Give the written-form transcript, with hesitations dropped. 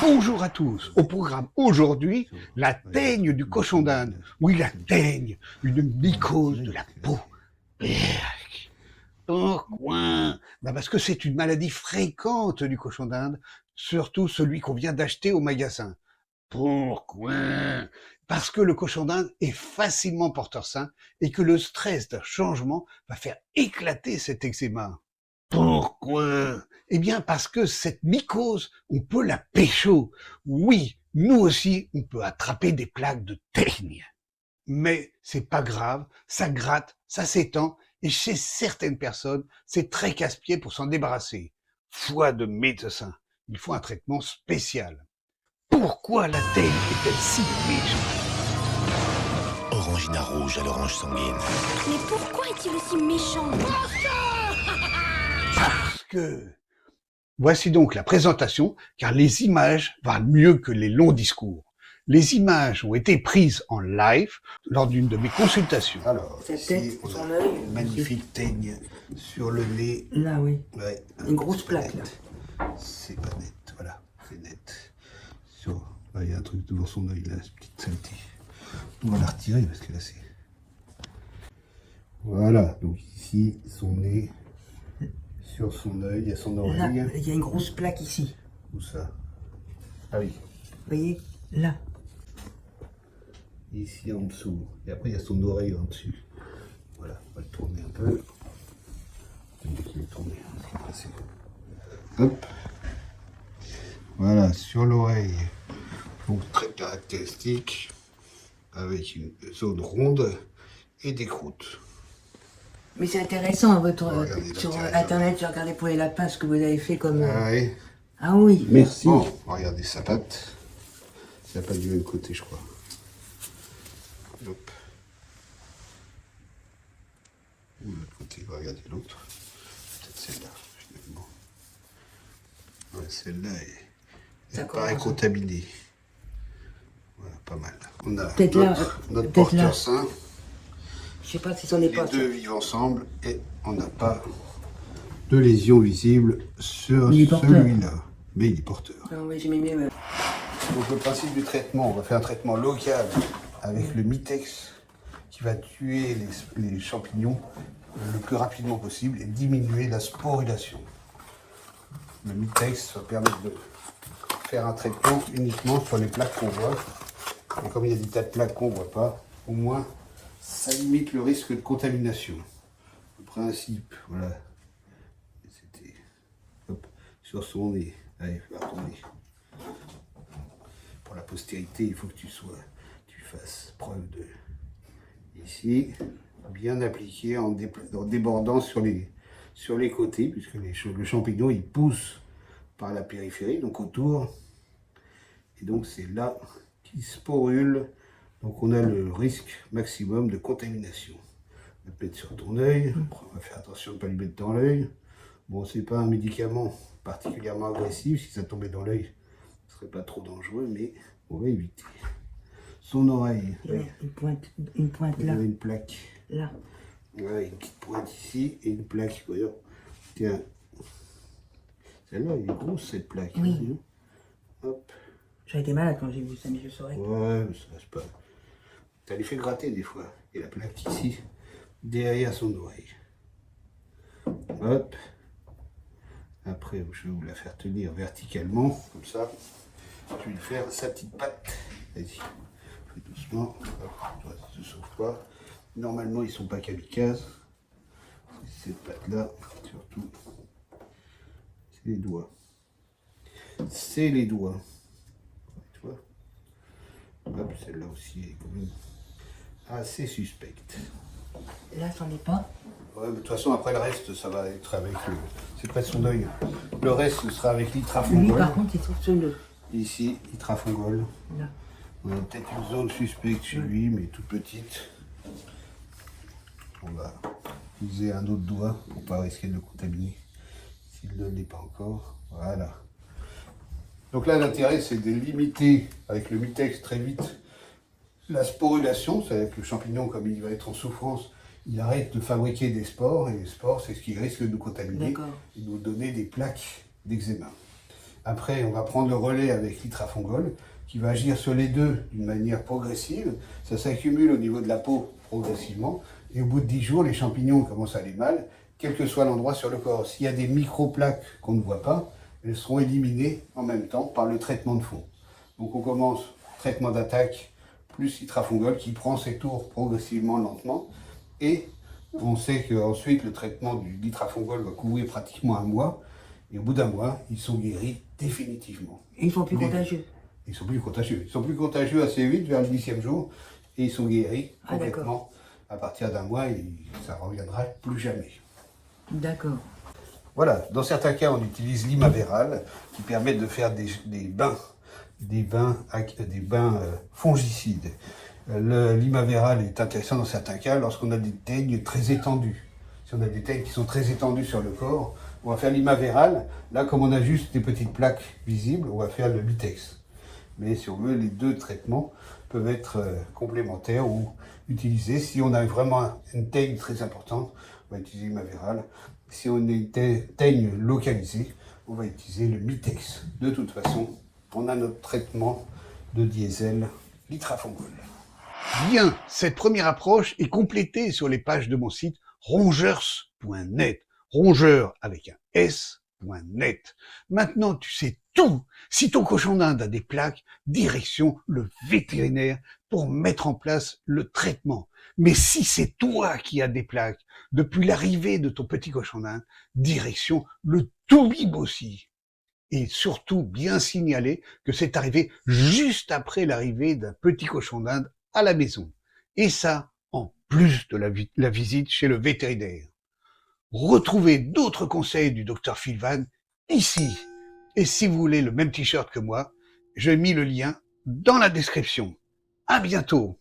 Bonjour à tous. Au programme aujourd'hui, la teigne du cochon d'Inde. Oui, la teigne, une mycose de la peau. Berk. Pourquoi? Parce que c'est une maladie fréquente du cochon d'Inde, surtout celui qu'on vient d'acheter au magasin. Pourquoi? Parce que le cochon d'Inde est facilement porteur sain et que le stress d'un changement va faire éclater cet eczéma. Pourquoi? Eh bien, parce que cette mycose, on peut la pécho. Oui, nous aussi, on peut attraper des plaques de teigne. Mais c'est pas grave, ça gratte, ça s'étend, et chez certaines personnes, c'est très casse-pied pour s'en débarrasser. Foi de médecin, il faut un traitement spécial. Pourquoi la teigne est-elle si méchante? Orangina rouge à l'orange sanguine. Mais pourquoi est-il aussi méchant? Parce que... Voici donc la présentation, car les images valent mieux que les longs discours. Les images ont été prises en live lors d'une de mes consultations. Alors, Sa ici, tête, on son a œil. une magnifique teigne sur le nez. Là, oui. Ouais, Une grosse c'est pas plaque, net. C'est pas net, voilà, c'est net. Là, il y a un truc devant son œil, là, cette petite saleté. On va la retirer parce que là, c'est... Voilà, donc ici, son nez, sur son œil, il y a son Là, oreille. il y a une grosse plaque ici. Où ça? Ah oui, Vous voyez? Là. ici en dessous. Et après, il y a son oreille en dessus. Voilà, on va le tourner un peu. C'est moi qui l'ai tourné, hein, c'est passé. Hop. Voilà, sur l'oreille. Donc, très caractéristique. Avec une zone ronde et des croûtes. Mais c'est intéressant, votre, Regardez sur l'intérieur. Internet, j'ai regardé pour les lapins ce que vous avez fait comme... Ah oui. Ah oui. Merci. Bon, regardez sa patte. C'est la patte du même côté, je crois. Hop. Ou l'autre côté, regardez l'autre. Peut-être celle-là, finalement. Ouais, celle-là, Ça elle paraît commence. contaminée. Voilà, pas mal. On a Peut-être là, notre peut-être là. porteur sain. Je sais pas si c'en est Les pas. deux vivent ensemble et on n'a pas de lésion visible sur Il est porteur. celui-là. Mais il est porteur. Non, mais j'ai mis... Donc le principe du traitement, on va faire un traitement local avec le Mitex qui va tuer les champignons le plus rapidement possible et diminuer la sporulation. Le Mitex va permettre de faire un traitement uniquement sur les plaques qu'on voit. Et comme il y a des tas de plaques qu'on ne voit pas, au moins ça limite le risque de contamination. Le principe, voilà, c'était hop, sur son nez. Allez, attendez. Pour la postérité, il faut que tu fasses preuve de ici, bien appliqué en débordant sur les côtés, puisque le champignon il pousse par la périphérie, donc autour, et donc c'est là qu'il sporule, donc on a le risque maximum de contamination. On va le mettre sur ton œil, on va faire attention de ne pas lui mettre dans l'œil. Bon, c'est pas un médicament particulièrement agressif, si ça tombait dans l'œil, ce serait pas trop dangereux, mais on va éviter. Son oreille, Il y a une pointe il y là. a une plaque. Là. Ouais, une petite pointe ici et une plaque. Voyons. Tiens. Celle-là, elle est grosse cette plaque. Oui. Hein. Hop. J'avais été malade quand j'ai vu ça, mais je saurais. Ouais, mais ça c'est pas. T'as les fait gratter des fois. Et la plaque ici, derrière son oreille. Hop. Après, je vais vous la faire tenir verticalement, comme ça. Je vais lui faire sa petite patte. Vas-y. Fais doucement. Hop. Toi, ça ne se sauve pas. Normalement, ils sont pas kamikazes. Cette patte-là, surtout, c'est les doigts. C'est les doigts. Tu vois? Hop, celle-là aussi est quand même assez suspecte. Là, c'en est pas. Ouais, mais de toute façon, après le reste, ça va être avec le... C'est près de son œil. Le reste, ce sera avec Lui, l'itrafungol. par contre, il trouve sur le... Ici, l'itrafungol. Là. On a peut-être une zone suspecte chez lui, mais toute petite. On va utiliser un autre doigt pour pas risquer de le contaminer s'il ne l'est pas encore. Voilà. Donc là, l'intérêt, c'est de limiter avec le Mitex très vite la sporulation. C'est-à-dire que le champignon, comme il va être en souffrance, il arrête de fabriquer des spores. Et les spores, c'est ce qui risque de nous contaminer D'accord. et de nous donner des plaques d'eczéma. Après, on va prendre le relais avec l'itrafongol, qui va agir sur les deux d'une manière progressive. Ça s'accumule au niveau de la peau progressivement. Et au bout de 10 jours, les champignons commencent à aller mal, quel que soit l'endroit sur le corps. S'il y a des micro-plaques qu'on ne voit pas, elles seront éliminées en même temps par le traitement de fond. Donc on commence traitement d'attaque plus itrafongol qui prend ses tours progressivement, lentement. Et on sait qu'ensuite le traitement du l'itrafongol va couvrir pratiquement un mois. Et au bout d'un mois, ils sont guéris définitivement. Et ils sont plus Les- contagieux. Ils sont plus contagieux. Ils sont plus contagieux assez vite, vers le 10e jour, et ils sont guéris Ah, complètement. À partir d'un mois, ça ne reviendra plus jamais. D'accord. Voilà, dans certains cas, on utilise l'imavéral, qui permet de faire des bains fongicides. L'imavéral est intéressant dans certains cas lorsqu'on a des teignes très étendues. Si on a des teignes qui sont très étendues sur le corps, on va faire l'imavéral. Là, comme on a juste des petites plaques visibles, on va faire le Mitex. Mais si on veut, les deux traitements peuvent être complémentaires ou utilisés. Si on a vraiment une teigne très importante, on va utiliser l'imavéral. Si on a une teigne localisée, on va utiliser le Mitex. De toute façon, on a notre traitement de diesel, l'itrafongol. Bien, cette première approche est complétée sur les pages de mon site rongeurs.net. Rongeur avec un S.net. Maintenant, tu sais tout. Si ton cochon d'Inde a des plaques, direction le vétérinaire pour mettre en place le traitement. Mais si c'est toi qui as des plaques depuis l'arrivée de ton petit cochon d'Inde, direction le toubib aussi. Et surtout bien signaler que c'est arrivé juste après l'arrivée d'un petit cochon d'Inde à la maison. Et ça, en plus de la visite chez le vétérinaire. Retrouvez d'autres conseils du Dr Phil Van ici. Et si vous voulez le même t-shirt que moi, j'ai mis le lien dans la description. À bientôt.